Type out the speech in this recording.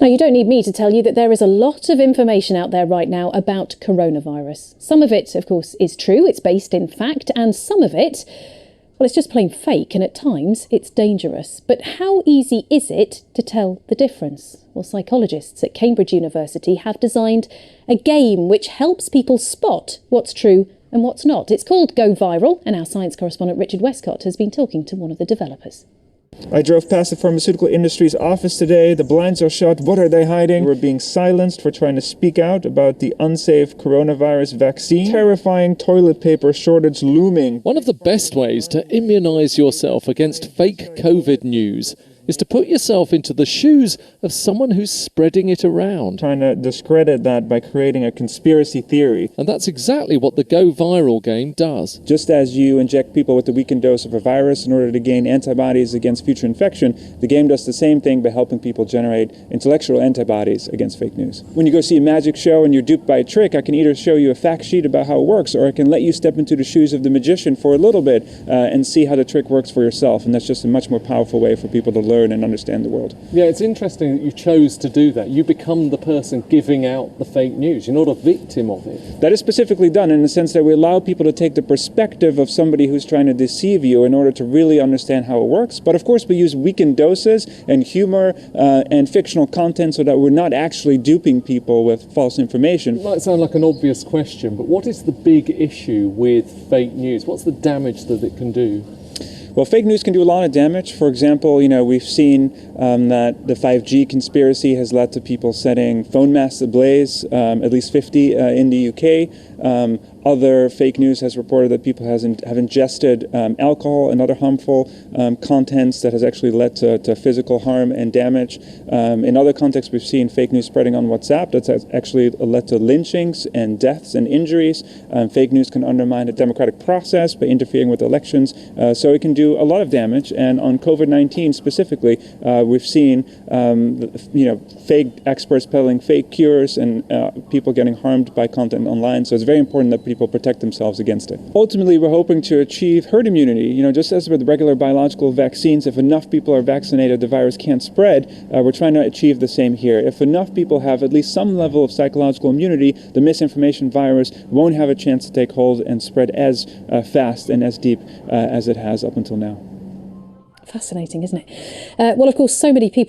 Now, you don't need me to tell you that there is a lot of information out there right now about coronavirus. Some of it, of course, is true, it's based in fact, and some of it, well, it's just plain fake, and at times it's dangerous. But how easy is it to tell the difference? Well, psychologists at Cambridge University have designed a game which helps people spot what's true and what's not. It's called Go Viral, and our science correspondent Richard Westcott has been talking to one of the developers. I drove past the pharmaceutical industry's office today. The blinds are shut. What are they hiding? We're being silenced for trying to speak out about the unsafe coronavirus vaccine. Terrifying toilet paper shortage looming. One of the best ways to immunise yourself against fake COVID news is to put yourself into the shoes of someone who's spreading it around. Trying to discredit that by creating a conspiracy theory. And that's exactly what the Go Viral game does. Just as you inject people with a weakened dose of a virus in order to gain antibodies against future infection, the game does the same thing by helping people generate intellectual antibodies against fake news. When you go see a magic show and you're duped by a trick, I can either show you a fact sheet about how it works, or I can let you step into the shoes of the magician for a little bit and see how the trick works for yourself. And that's just a much more powerful way for people to learn and understand the world. Yeah, it's interesting that you chose to do that. You become the person giving out the fake news. You're not a victim of it. That is specifically done in the sense that we allow people to take the perspective of somebody who's trying to deceive you in order to really understand how it works. But of course we use weakened doses and humor and fictional content so that we're not actually duping people with false information. It might sound like an obvious question, but what is the big issue with fake news? What's the damage that it can do? Well, fake news can do a lot of damage. For example, we've seen that the 5G conspiracy has led to people setting phone masts ablaze, at least 50 in the UK. Other fake news has reported that people have ingested alcohol and other harmful contents that has actually led to physical harm and damage. In other contexts, we've seen fake news spreading on WhatsApp that's actually led to lynchings and deaths and injuries. Fake news can undermine the democratic process by interfering with elections. So it can do a lot of damage. And on COVID-19 specifically, we've seen fake experts peddling fake cures and people getting harmed by content online. So it's very important that people protect themselves against it. Ultimately, we're hoping to achieve herd immunity. Just as with regular biological vaccines, if enough people are vaccinated, the virus can't spread. We're trying to achieve the same here. If enough people have at least some level of psychological immunity, the misinformation virus won't have a chance to take hold and spread as fast and as deep as it has up until now. Fascinating, isn't it? Well, of course, so many people